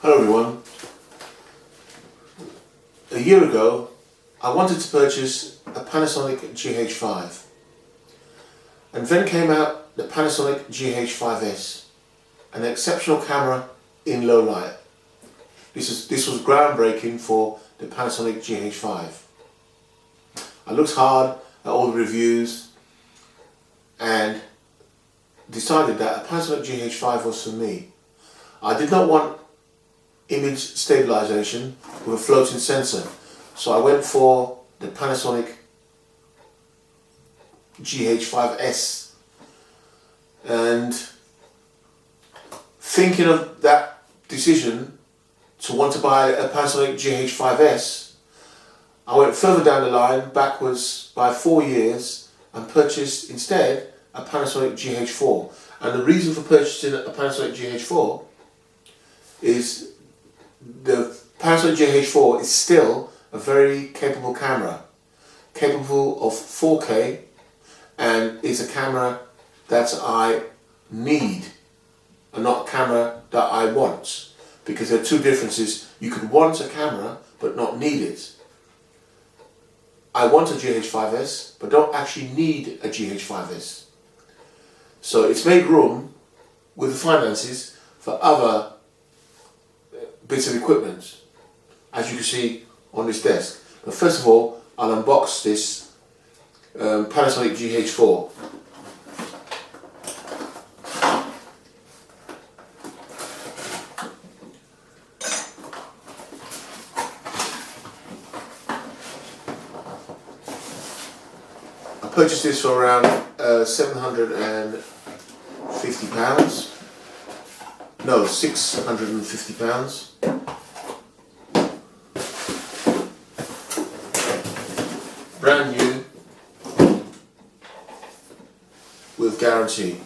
Hello everyone. A year ago I wanted to purchase a Panasonic GH5 and then came out the Panasonic GH5s, an exceptional camera in low light. This was groundbreaking for the Panasonic GH5. I looked hard at all the reviews and decided that a Panasonic GH5 was for me. I did not want image stabilization with a floating sensor, so I went for the Panasonic GH5s. And thinking of that decision to want to buy a Panasonic GH5s, I went further down the line, backwards by 4 years, and purchased instead a Panasonic GH4. And the reason for purchasing a Panasonic GH4 is the Panasonic GH4 is still a very capable camera, capable of 4K, and is a camera that I need and not a camera that I want, because there are two differences. You could want a camera but not need it. I want a GH5s but don't actually need a GH5s. So it's made room with the finances for other bits of equipment, as you can see on this desk. But first of all, I'll unbox this Panasonic GH4. I purchased this for around £750. No, £650. Brand new, with guarantee.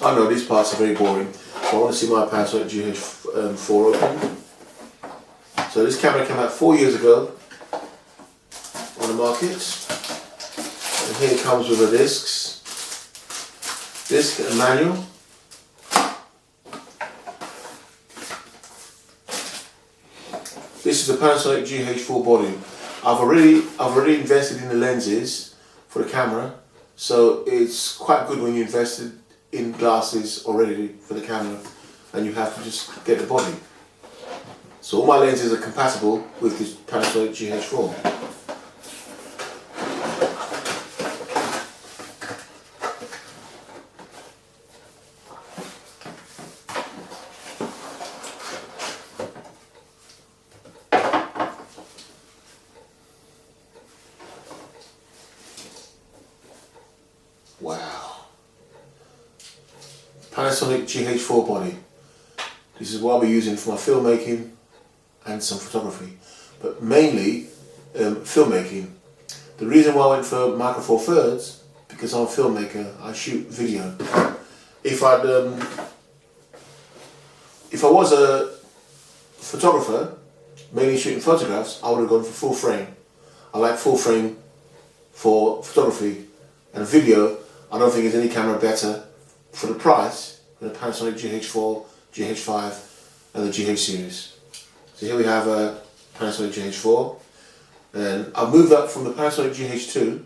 I know these parts are very boring, so I want to see my Panasonic GH4 open. So this camera came out 4 years ago on the market, and here it comes with the disc and manual. This is the Panasonic GH4 body. I've already invested in the lenses for the camera, so it's quite good when you invested in glasses already for the camera and you have to just get the body. So all my lenses are compatible with this Panasonic GH4. Wow. Panasonic GH4 body. This is what I'll be using for my filmmaking and some photography, but mainly filmmaking. The reason why I went for Micro Four Thirds, because I'm a filmmaker, I shoot video. If I was a photographer, mainly shooting photographs, I would have gone for full frame. I like full frame for photography, and video, I don't think there's any camera better for the price than the Panasonic GH4, GH5 and the GH series. So here we have a Panasonic GH4, and I've moved up from the Panasonic GH2,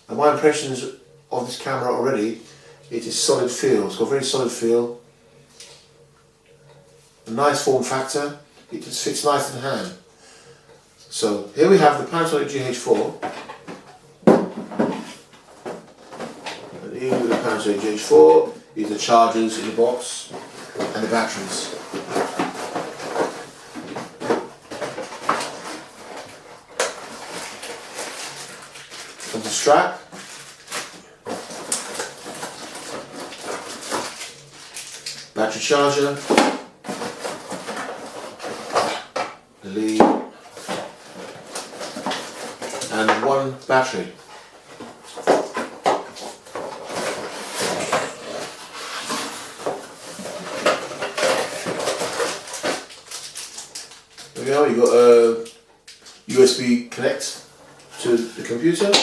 and my impressions of this camera already, it is solid feel. It's got a very solid feel, a nice form factor, it just fits nice in the hand. So here we have the Panasonic GH4, and here with the Panasonic GH4 is the chargers in the box and the batteries. Comes the strap, battery charger, the lead, and one battery. we are. You got a USB connect to the computer.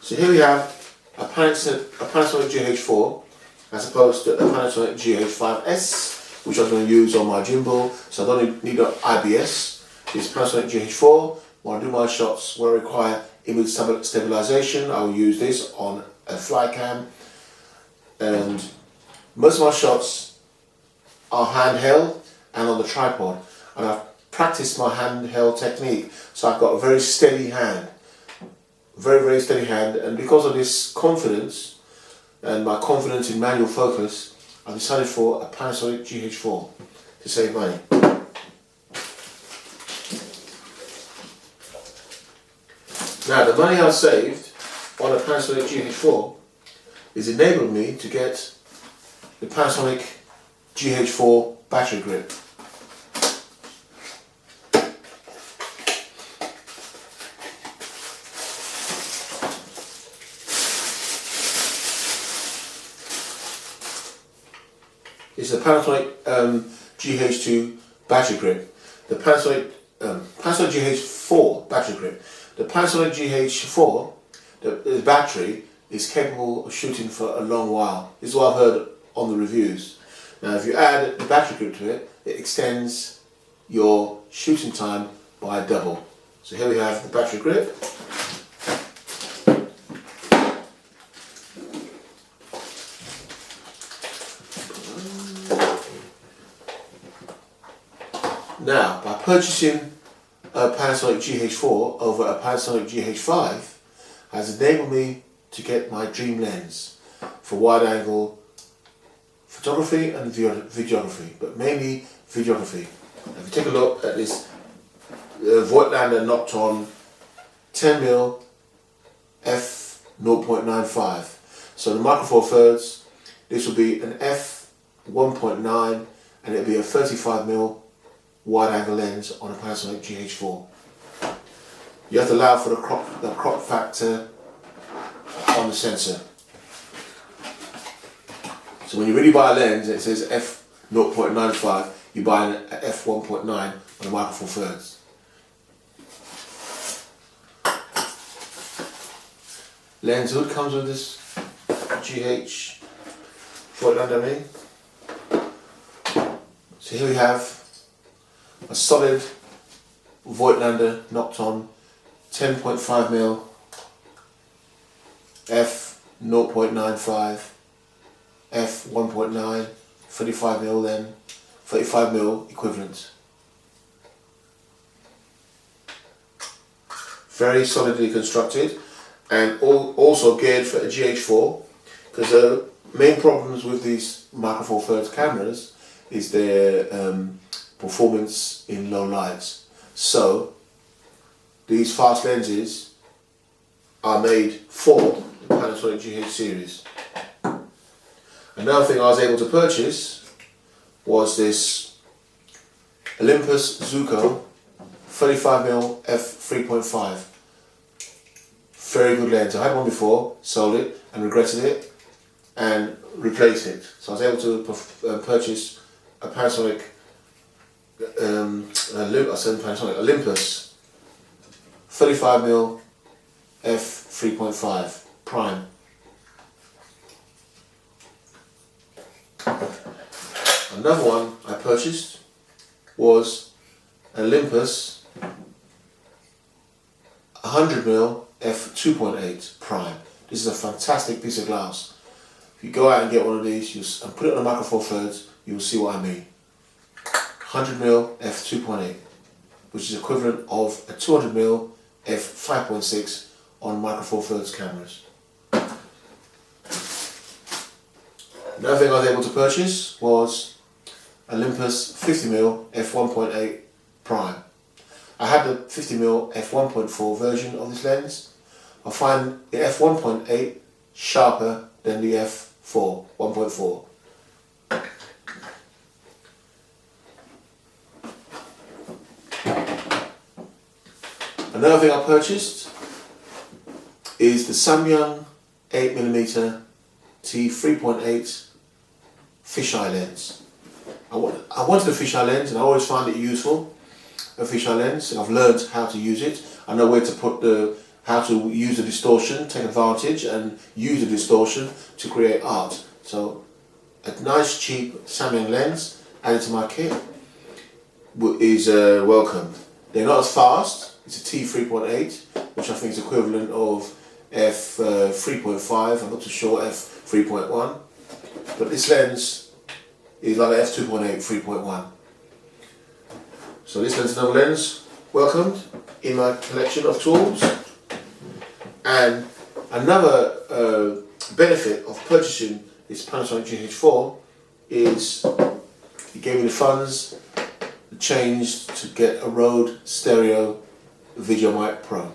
So here we have a Panasonic GH4 as opposed to a Panasonic GH5s, which I'm going to use on my gimbal. So I don't need an IBS. It's Panasonic GH4. When I do my shots where I require image stabilization, I will use this on a fly cam. And most of my shots are handheld and on the tripod. And I've practiced my handheld technique, so I've got a very steady hand. Very steady hand, and because of this confidence and my confidence in manual focus, I decided for a Panasonic GH4 to save money. Now the money I saved on a Panasonic GH4 is enabled me to get the Panasonic GH4 battery grip. It's a Panasonic GH2 battery grip. The Panasonic GH4 battery grip. The Panasonic GH4, the battery is capable of shooting for a long while. This is what I've heard on the reviews. Now, if you add the battery grip to it, it extends your shooting time by double. So here we have the battery grip. Now, by purchasing a Panasonic GH4 over a Panasonic GH5 has enabled me to get my dream lens for wide angle photography and videography, but mainly videography. If you take a look at this Voigtlander Nocton 10mm f/0.95. So the Micro Four Thirds, this will be an f/1.9 and it'll be a 35mm wide angle lens on a Panasonic GH4. You have to allow for the crop factor on the sensor. So when you really buy a lens and it says f/0.95, you buy an f/1.9 on a Micro Four Thirds. Lens hood comes with this GH Voigtlander. So here we have a solid Voigtlander Nocton 10.5mm f/0.95 f/1.9 35mm then 35mm equivalent. Very solidly constructed and also geared for a GH4, because the main problems with these Micro Four Thirds cameras is their performance in low lights. So these fast lenses are made for the Panasonic GH series. Another thing I was able to purchase was this Olympus Zuiko 35mm f/3.5. Very good lens. I had one before, sold it and regretted it and replaced it. So I was able to purchase a Panasonic Olympus 35mm f/3.5 prime. Another one I purchased was Olympus 100mm f/2.8 prime. This is a fantastic piece of glass. If you go out and get one of these and put it on a Micro Four Thirds, you will see what I mean. 100mm f/2.8, which is equivalent of a 200mm f/5.6 on Micro Four Thirds cameras. Another thing I was able to purchase was Olympus 50mm f/1.8 prime. I had the 50mm f/1.4 version of this lens. I find the f/1.8 sharper than the f/4 1.4. Another thing I purchased is the Samyang 8mm T3.8 fisheye lens. I wanted a fisheye lens, and I always found it useful. A fisheye lens, and I've learned how to use it. I know where to put how to use the distortion, take advantage, and use the distortion to create art. So, a nice cheap Samyang lens added to my kit is welcomed. They're not as fast. It's a T3.8, which I think is equivalent of f3.5. I'm not too sure, f3.1. But this lens is like an f2.8, 3.1. So this lens, another lens, welcomed in my collection of tools. And another benefit of purchasing this Panasonic GH4 is it gave me the funds, the change to get a Rode Stereo Video Mic Pro.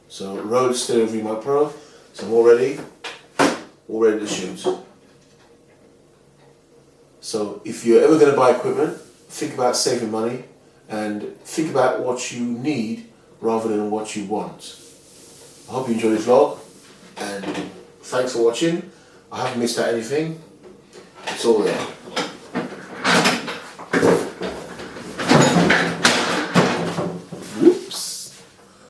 So Rode Stereo Video Mic Pro, so I'm all ready to shoot. So if you're ever going to buy equipment, think about saving money and think about what you need rather than what you want. I hope you enjoyed this vlog, and thanks for watching. I haven't missed out anything. It's all there.